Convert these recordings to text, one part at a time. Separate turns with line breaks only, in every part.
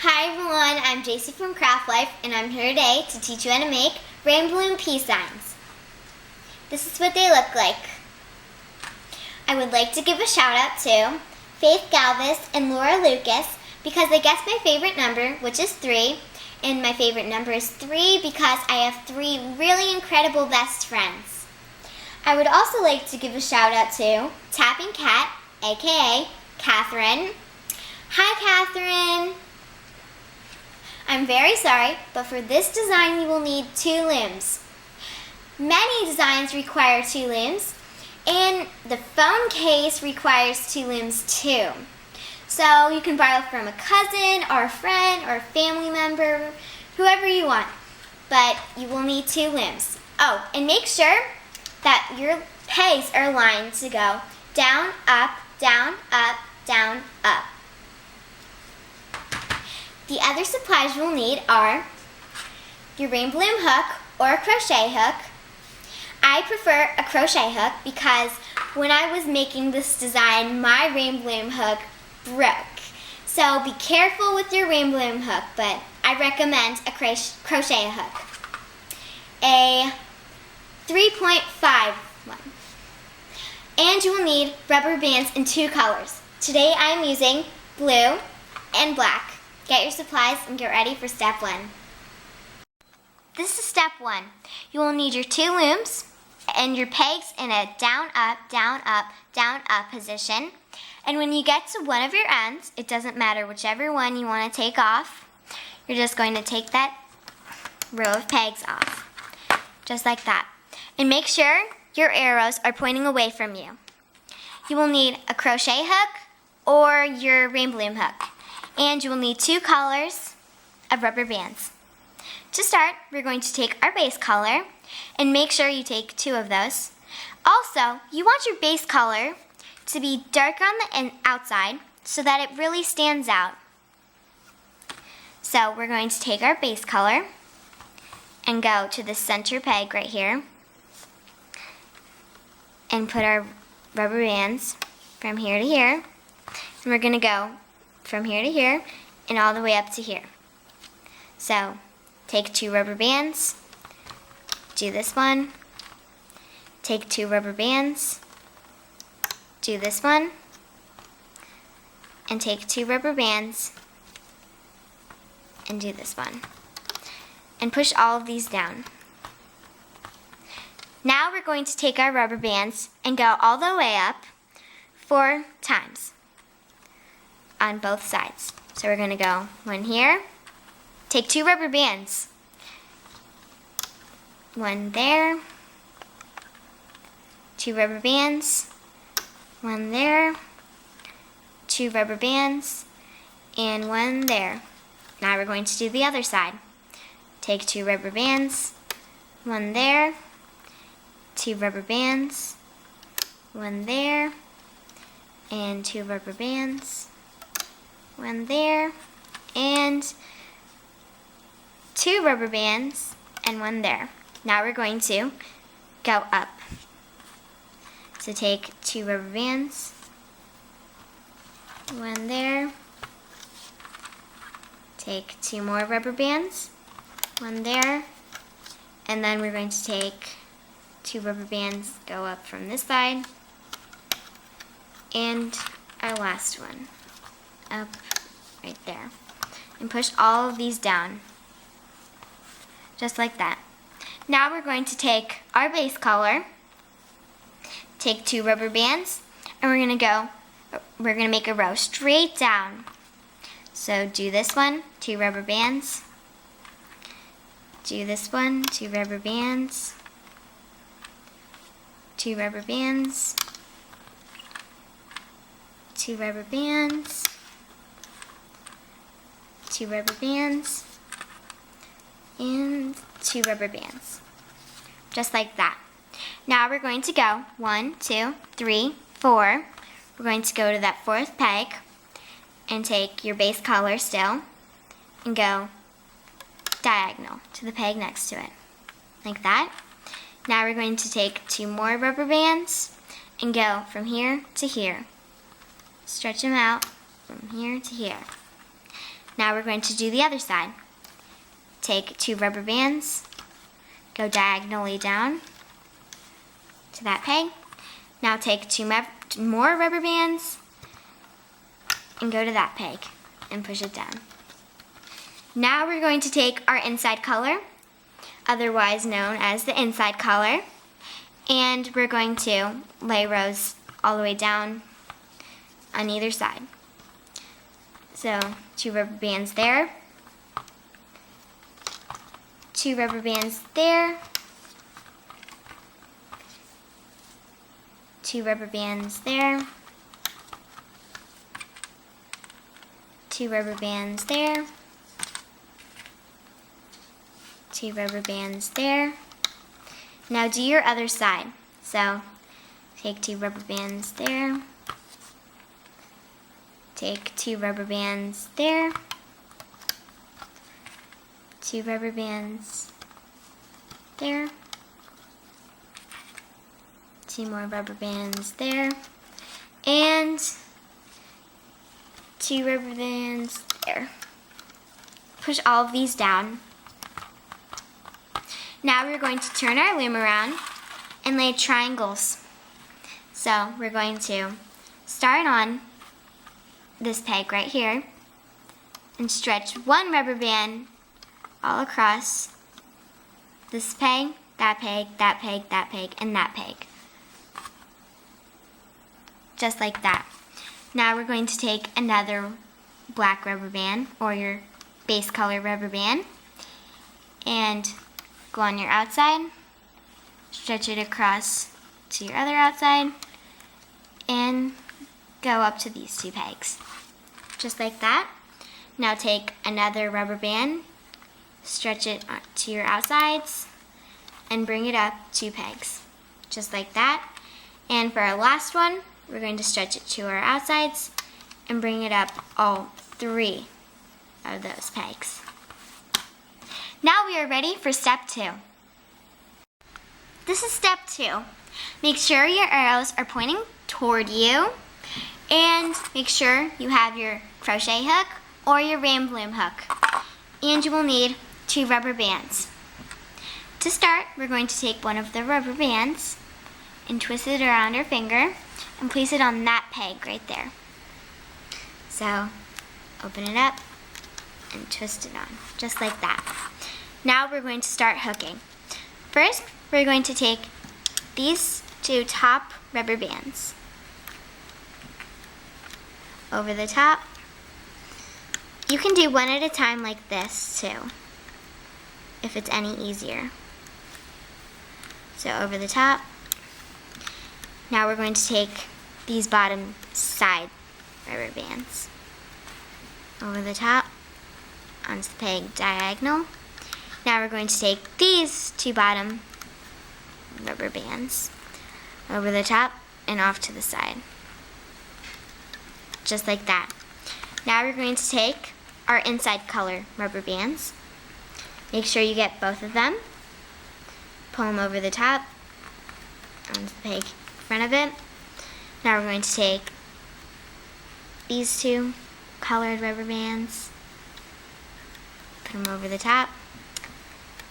Hi everyone, I'm Jacy from Craft Life, and I'm here today to teach you how to make rainbow balloon peace signs. This is what they look like. I would like to give a shout out to Faith Galvis and Laura Lucas because they guessed my favorite number, which is 3, and my favorite number is 3 because I have 3 really incredible best friends. I would also like to give a shout out to Tapping Cat, aka Catherine. Hi Catherine! I'm very sorry, but for this design you will need 2 looms. Many designs require 2 looms, and the phone case requires 2 looms too. So you can borrow from a cousin or a friend or a family member, whoever you want, but you will need 2 looms. Oh, and make sure that your pegs are aligned to go down, up, down, up, down, up. The other supplies you'll need are your rainbow balloon hook or a crochet hook. I prefer a crochet hook because when I was making this design, my rainbow balloon hook broke. So be careful with your rainbow balloon hook, but I recommend a crochet hook. A 3.5 one. And you will need rubber bands in 2 colors. Today I am using blue and black. Get your supplies and get ready for step 1. This is step 1. You will need your 2 looms and your pegs in a down, up position. And when you get to one of your ends, it doesn't matter whichever one you want to take off, you're just going to take that row of pegs off, just like that. And make sure your arrows are pointing away from you. You will need a crochet hook or your rainbow balloon hook. And you will need 2 colors of rubber bands. To start, we're going to take our base color and make sure you take 2 of those. Also, you want your base color to be darker on the outside so that it really stands out. So we're going to take our base color and go to the center peg right here and put our rubber bands from here to here. And we're going to go from here to here and all the way up to here. So take 2 rubber bands, do this one, take 2 rubber bands, do this one, and take 2 rubber bands and do this one. And push all of these down. Now we're going to take our rubber bands and go all the way up 4 times. On both sides. So we're going to go 1 here, take 2 rubber bands, 1 there, 2 rubber bands, 1 there, 2 rubber bands, and 1 there. Now we're going to do the other side. Take 2 rubber bands, 1 there, 2 rubber bands, 1 there, and 2 rubber bands, 1 there, and 2 rubber bands, and 1 there. Now we're going to go up. So take 2 rubber bands, 1 there, take 2 more rubber bands, 1 there, and then we're going to take 2 rubber bands, go up from this side, and our last one. Up right there, and push all of these down just like that. Now we're going to take our base color, take 2 rubber bands, and we're going to make a row straight down. So do this one, 2 rubber bands, do this one, 2 rubber bands, 2 rubber bands, 2 rubber bands, 2 rubber bands, and 2 rubber bands. Just like that. Now we're going to go 1, 2, 3, 4. We're going to go to that 4th peg and take your base color still and go diagonal to the peg next to it. Like that. Now we're going to take 2 more rubber bands and go from here to here. Stretch them out from here to here. Now we're going to do the other side. Take 2 rubber bands, go diagonally down to that peg. Now take 2 more rubber bands and go to that peg and push it down. Now we're going to take our inside color, otherwise known as the inside color, and we're going to lay rows all the way down on either side. So 2 rubber bands there, 2 rubber bands there, 2 rubber bands there, 2 rubber bands there, 2 rubber bands there. Now do your other side. So take 2 rubber bands there, take 2 rubber bands there, 2 rubber bands there, 2 more rubber bands there, and 2 rubber bands there. Push all of these down. Now we're going to turn our loom around and lay triangles. So we're going to start on this peg right here and stretch 1 rubber band all across this peg, that peg, that peg, that peg, and that peg. Just like that. Now we're going to take another black rubber band, or your base color rubber band, and go on your outside, stretch it across to your other outside, and go up to these 2 pegs. Just like that. Now take another rubber band, stretch it to your outsides, and bring it up 2 pegs. Just like that. And for our last one, we're going to stretch it to our outsides and bring it up all 3 of those pegs. Now we are ready for step 2. This is step 2. Make sure your arrows are pointing toward you, and make sure you have your crochet hook or your rain bloom hook. And you will need 2 rubber bands. To start, we're going to take one of the rubber bands and twist it around our finger and place it on that peg right there. So open it up and twist it on, just like that. Now we're going to start hooking. First, we're going to take these 2 top rubber bands over the top. You can do one at a time like this too, if it's any easier. So over the top. Now we're going to take these bottom side rubber bands over the top onto the peg diagonal. Now we're going to take these 2 bottom rubber bands over the top and off to the side. Just like that. Now we're going to take our inside color rubber bands. Make sure you get both of them. Pull them over the top onto the peg in front of it. Now we're going to take these 2 colored rubber bands, put them over the top.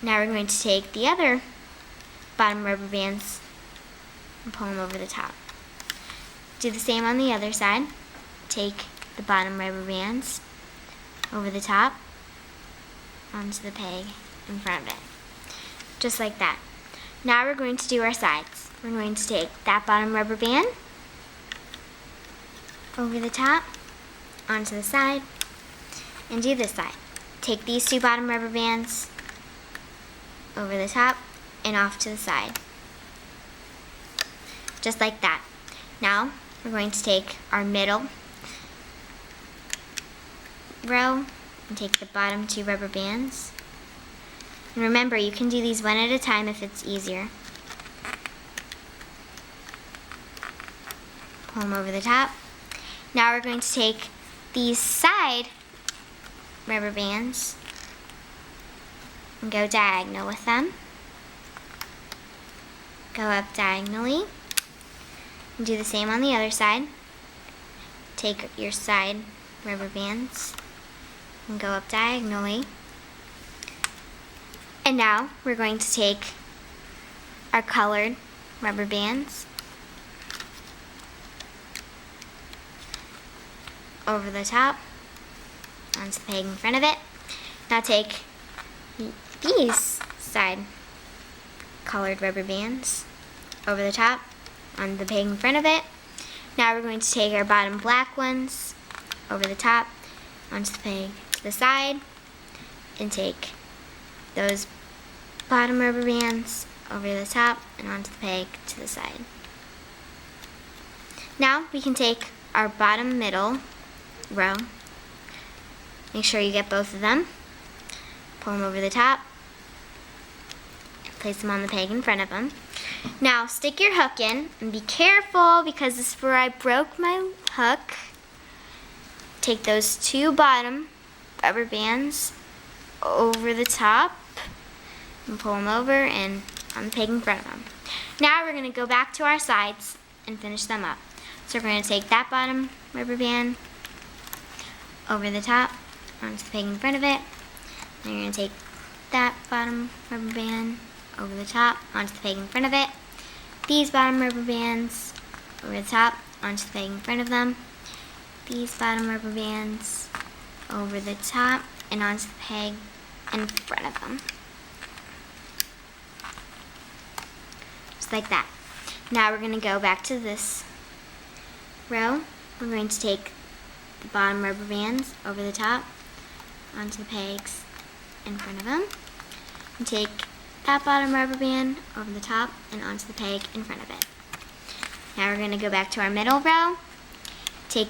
Now we're going to take the other bottom rubber bands and pull them over the top. Do the same on the other side. Take the bottom rubber bands over the top onto the peg in front of it. Just like that. Now we're going to do our sides. We're going to take that bottom rubber band over the top onto the side and do this side. Take these 2 bottom rubber bands over the top and off to the side. Just like that. Now we're going to take our middle row and take the bottom 2 rubber bands. And remember, you can do these one at a time if it's easier. Pull them over the top. Now we're going to take these side rubber bands and go diagonal with them. Go up diagonally. And do the same on the other side. Take your side rubber bands and go up diagonally. And now we're going to take our colored rubber bands over the top onto the peg in front of it. Now take these side colored rubber bands over the top on the peg in front of it. Now we're going to take our bottom black ones over the top onto the peg to the side and take those bottom rubber bands over the top and onto the peg to the side. Now we can take our bottom middle row, make sure you get both of them, pull them over the top, place them on the peg in front of them. Now stick your hook in and be careful because this is where I broke my hook. Take those two bottom rubber bands over the top and pull them over and on the peg in front of them. Now we're going to go back to our sides and finish them up. So we're going to take that bottom rubber band over the top onto the peg in front of it. Then you're going to take that bottom rubber band over the top onto the peg in front of it. These bottom rubber bands over the top onto the peg in front of them. These bottom rubber bands over the top and onto the peg in front of them. Just like that. Now we're going to go back to this row. We're going to take the bottom rubber bands over the top onto the pegs in front of them. And take that bottom rubber band over the top and onto the peg in front of it. Now we're going to go back to our middle row. Take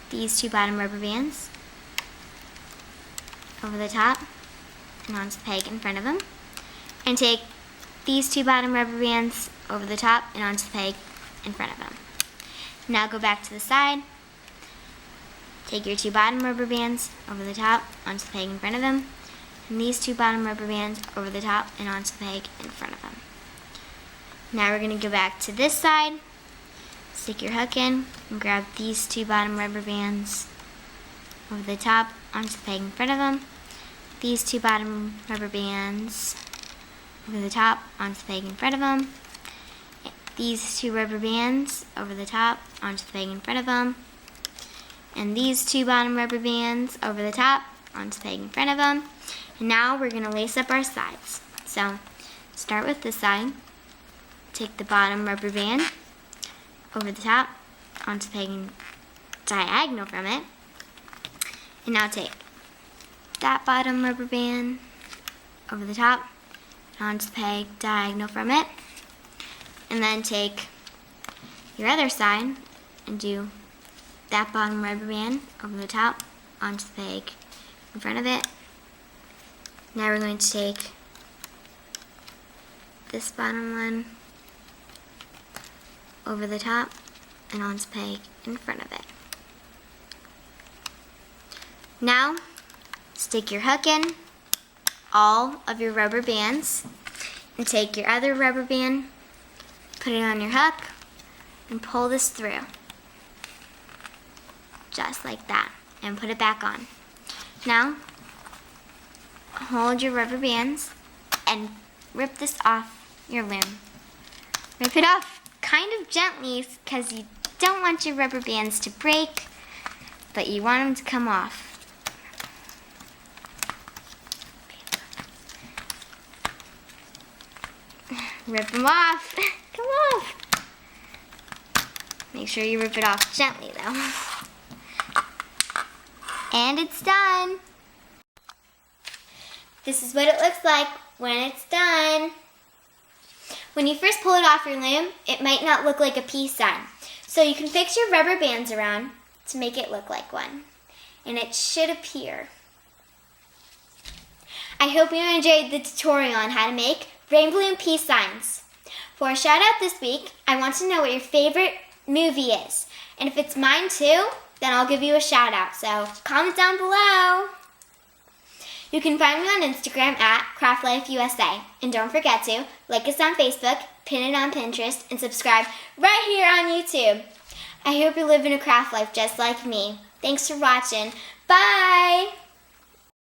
these two bottom rubber bands over the top and onto the peg in front of them. And take these two bottom rubber bands over the top and onto the peg in front of them. Now go back to the side. Take your two bottom rubber bands over the top onto the peg in front of them. And these two bottom rubber bands over the top and onto the peg in front of them. Now we're going to go back to this side. Stick your hook in and grab these two bottom rubber bands over the top onto the peg in front of them. These two bottom rubber bands over the top onto the peg in front of them. These two rubber bands over the top onto the peg in front of them. And these two bottom rubber bands over the top onto the peg in front of them. And now we're going to lace up our sides. So start with this side. Take the bottom rubber band over the top onto the peg diagonal from it. And now take that bottom rubber band over the top and onto the peg diagonal from it. And then take your other side and do that bottom rubber band over the top onto the peg in front of it. Now we're going to take this bottom one over the top and onto the peg in front of it. Now stick your hook in all of your rubber bands and take your other rubber band, put it on your hook, and pull this through. Just like that. And put it back on. Now, hold your rubber bands and rip this off your loom. Rip it off kind of gently because you don't want your rubber bands to break, but you want them to come off. Rip them off. Come off. Make sure you rip it off gently though. And it's done. This is what it looks like when it's done. When you first pull it off your loom, it might not look like a peace sign. So you can fix your rubber bands around to make it look like one. And it should appear. I hope you enjoyed the tutorial on how to make rainbow and peace signs. For a shout out this week, I want to know what your favorite movie is. And if it's mine too, then I'll give you a shout out. So comment down below. You can find me on Instagram at CraftLifeUSA. And don't forget to like us on Facebook, pin it on Pinterest, and subscribe right here on YouTube. I hope you're living a craft life just like me. Thanks for watching. Bye!